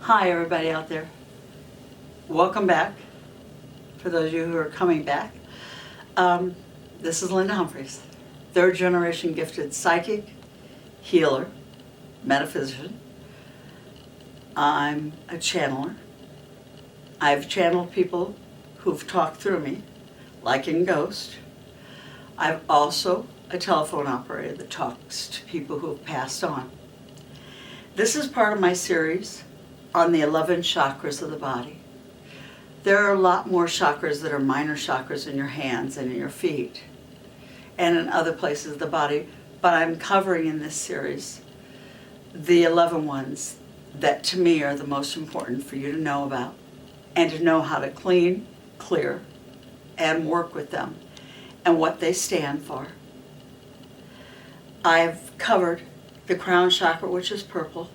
Hi everybody out there. Welcome back, for those of you who are coming back. This is Linda Humphries, third generation gifted psychic, healer, metaphysician. I'm a channeler. I've channeled people who've talked through me, like in Ghost. I'm also a telephone operator that talks to people who have passed on. This is part of my series on the 11 chakras of the body. There are a lot more chakras that are minor chakras in your hands and in your feet and in other places of the body, but I'm covering in this series the 11 ones that to me are the most important for you to know about and to know how to clean, clear, and work with them and what they stand for. I've covered the crown chakra, which is purple,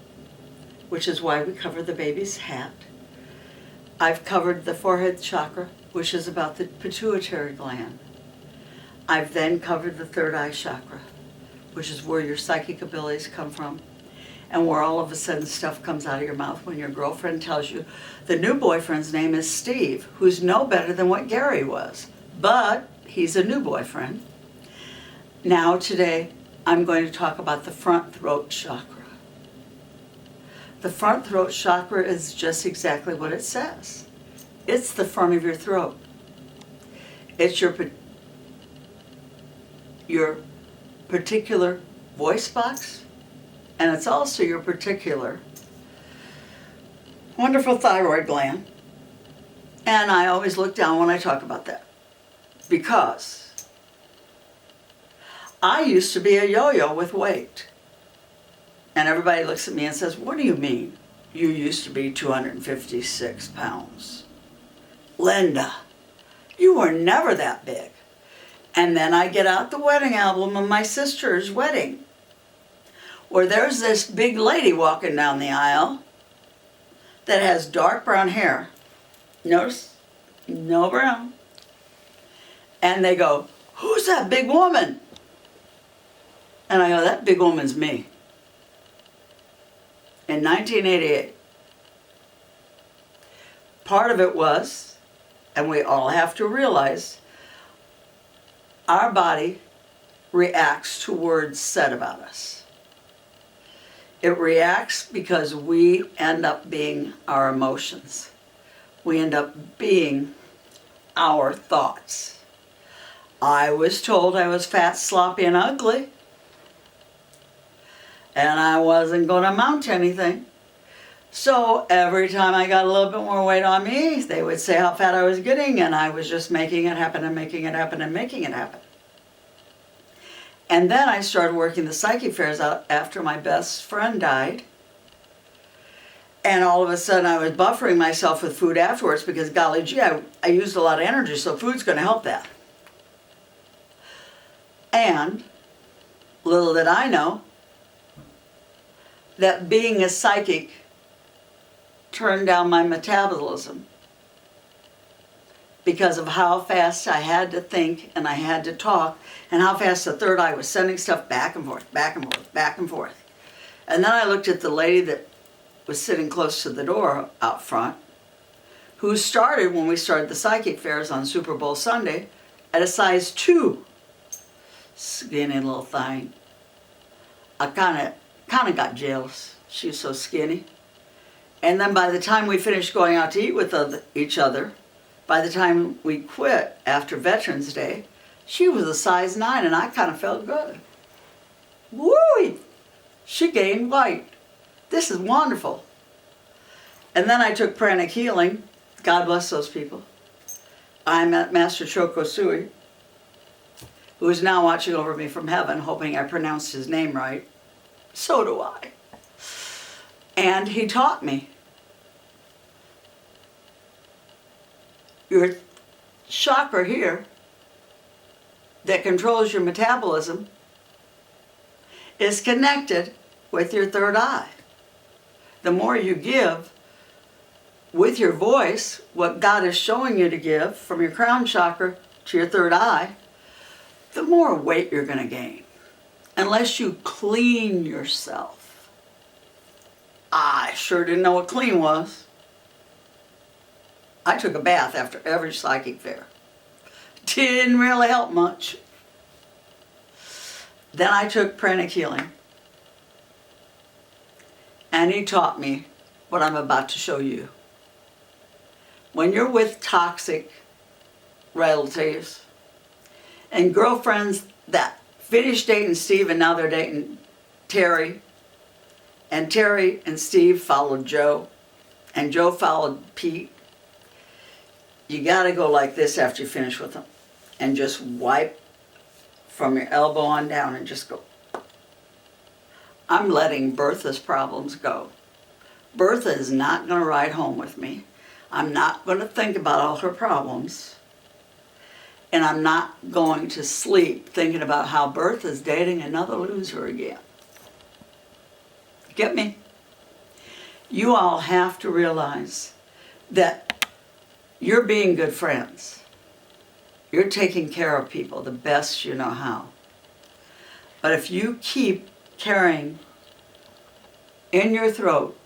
which is why we cover the baby's hat. I've covered the forehead chakra, which is about the pituitary gland. I've then covered the third eye chakra, which is where your psychic abilities come from and where all of a sudden stuff comes out of your mouth when your girlfriend tells you the new boyfriend's name is Steve, who's no better than what Gary was, but he's a new boyfriend. Now today, I'm going to talk about the front throat chakra. The front throat chakra is just exactly what it says. It's the front of your throat. It's your particular voice box, and it's also your particular wonderful thyroid gland. And I always look down when I talk about that because I used to be a yo-yo with weight. And everybody looks at me and says, "What do you mean? You used to be 256 pounds. Linda, you were never that big." And then I get out the wedding album of my sister's wedding, where there's this big lady walking down the aisle that has dark brown hair. Notice? No brown. And they go, "Who's that big woman?" And I go, "That big woman's me." In 1988, part of it was, and we all have to realize, our body reacts to words said about us. It reacts because we end up being our emotions. We end up being our thoughts. I was told I was fat, sloppy, and ugly. And I wasn't going to amount to anything. So every time I got a little bit more weight on me, they would say how fat I was getting, and I was just making it happen and making it happen and making it happen. And then I started working the psychic fairs out after my best friend died. And all of a sudden I was buffering myself with food afterwards because, golly gee, I used a lot of energy, so food's going to help that. And little did I know that being a psychic turned down my metabolism because of how fast I had to think and I had to talk and how fast the third eye was sending stuff back and forth, back and forth, back and forth. And then I looked at the lady that was sitting close to the door out front, who started when we started the psychic fairs on Super Bowl Sunday at a size 2. Skinny little thing. I kind of got jealous. She was so skinny. And then by the time we finished going out to eat with each other, by the time we quit after Veterans Day, she was a size 9 and I kind of felt good. Woo! She gained weight. This is wonderful. And then I took pranic healing. God bless those people. I met Master Choko Sui, who is now watching over me from heaven, hoping I pronounced his name right. So do I. And he taught me, your chakra here that controls your metabolism is connected with your third eye. The more you give with your voice, what God is showing you to give from your crown chakra to your third eye, the more weight you're going to gain. Unless you clean yourself. I I sure didn't know what clean was. I took a bath after every psychic fair. Didn't really help much. Then I took pranic healing. And he taught me what I'm about to show you. When you're with toxic relatives and girlfriends that finished dating Steve and now they're dating Terry, and Terry and Steve followed Joe, and Joe followed Pete, you got to go like this after you finish with them and just wipe from your elbow on down and just go. I'm letting Bertha's problems go. Bertha is not going to ride home with me. I'm not going to think about all her problems. And I'm not going to sleep thinking about how Bertha's dating another loser again. Get me? You all have to realize that you're being good friends. You're taking care of people the best you know how. But if you keep carrying in your throat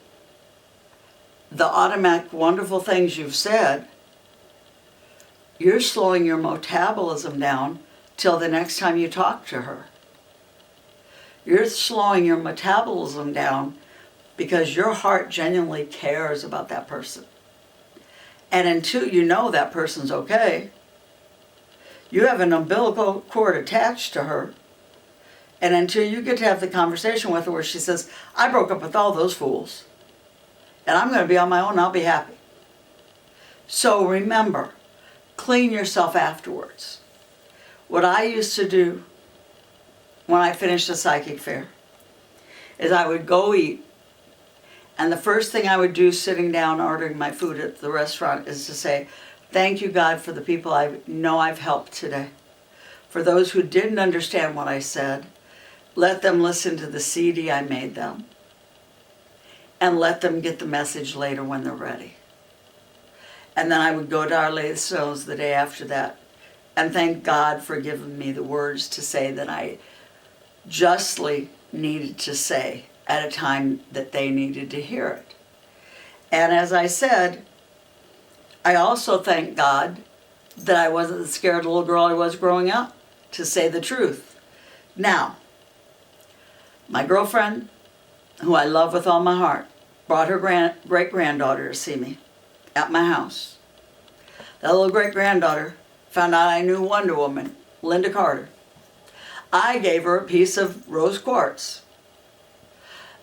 the automatic wonderful things you've said, you're slowing your metabolism down till the next time you talk to her. You're slowing your metabolism down because your heart genuinely cares about that person. And until you know that person's okay, you have an umbilical cord attached to her. And until you get to have the conversation with her where she says, I broke up with all those fools, and I'm going to be on my own, I'll be happy. So remember, clean yourself afterwards. What I used to do when I finished a psychic fair is I would go eat, and the first thing I would do sitting down ordering my food at the restaurant is to say, thank you, God, for the people I know I've helped today. For those who didn't understand what I said, let them listen to the CD I made them, and let them get the message later when they're ready. And then I would go to Our Lady of the Snows the day after that and thank God for giving me the words to say that I justly needed to say at a time that they needed to hear it. And as I said, I also thank God that I wasn't the scared little girl I was growing up, to say the truth. Now, my girlfriend, who I love with all my heart, brought her great-granddaughter to see me at my house. That little great-granddaughter found out I knew Wonder Woman, Linda Carter. I gave her a piece of rose quartz.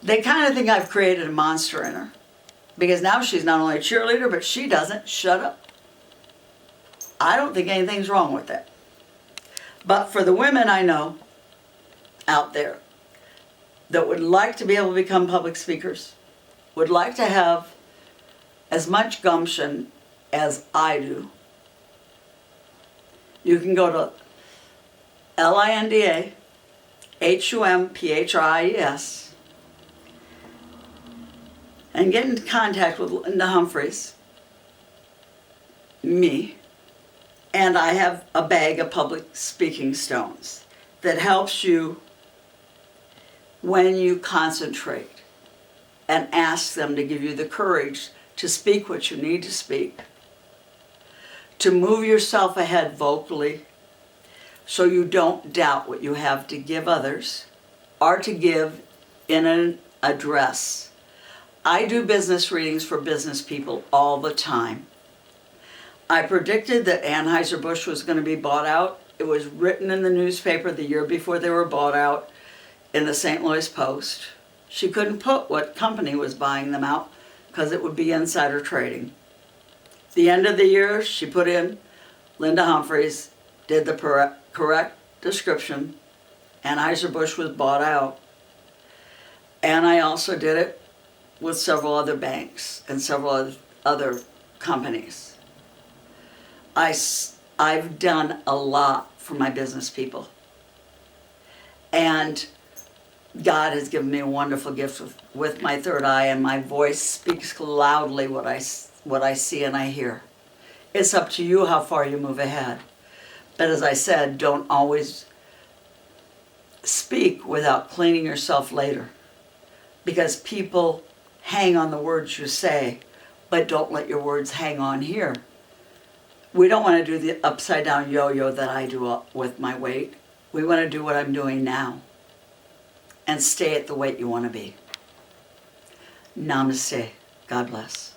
They kind of think I've created a monster in her, because now she's not only a cheerleader, but she doesn't shut up. I don't think anything's wrong with that. But for the women I know out there that would like to be able to become public speakers, would like to have as much gumption as I do, you can go to LindaHumphries and get in contact with Linda Humphries, me, and I have a bag of public speaking stones that helps you when you concentrate and ask them to give you the courage to speak what you need to speak, to move yourself ahead vocally so you don't doubt what you have to give others or to give in an address. I do business readings for business people all the time. I predicted that Anheuser-Busch was going to be bought out. It was written in the newspaper the year before they were bought out in the St. Louis Post. She couldn't put what company was buying them out because it would be insider trading. The end of the year, she put in Linda Humphries, did the correct description. Anheuser-Busch was bought out. And I also did it with several other banks and several other companies. I've done a lot for my business people. And God has given me a wonderful gift with my third eye, and my voice speaks loudly what I see and I hear. It's up to you how far you move ahead. But as I said, don't always speak without cleaning yourself later, because people hang on the words you say, but don't let your words hang on here. We don't want to do the upside down yo-yo that I do with my weight. We want to do what I'm doing now and stay at the weight you want to be. Namaste. God bless.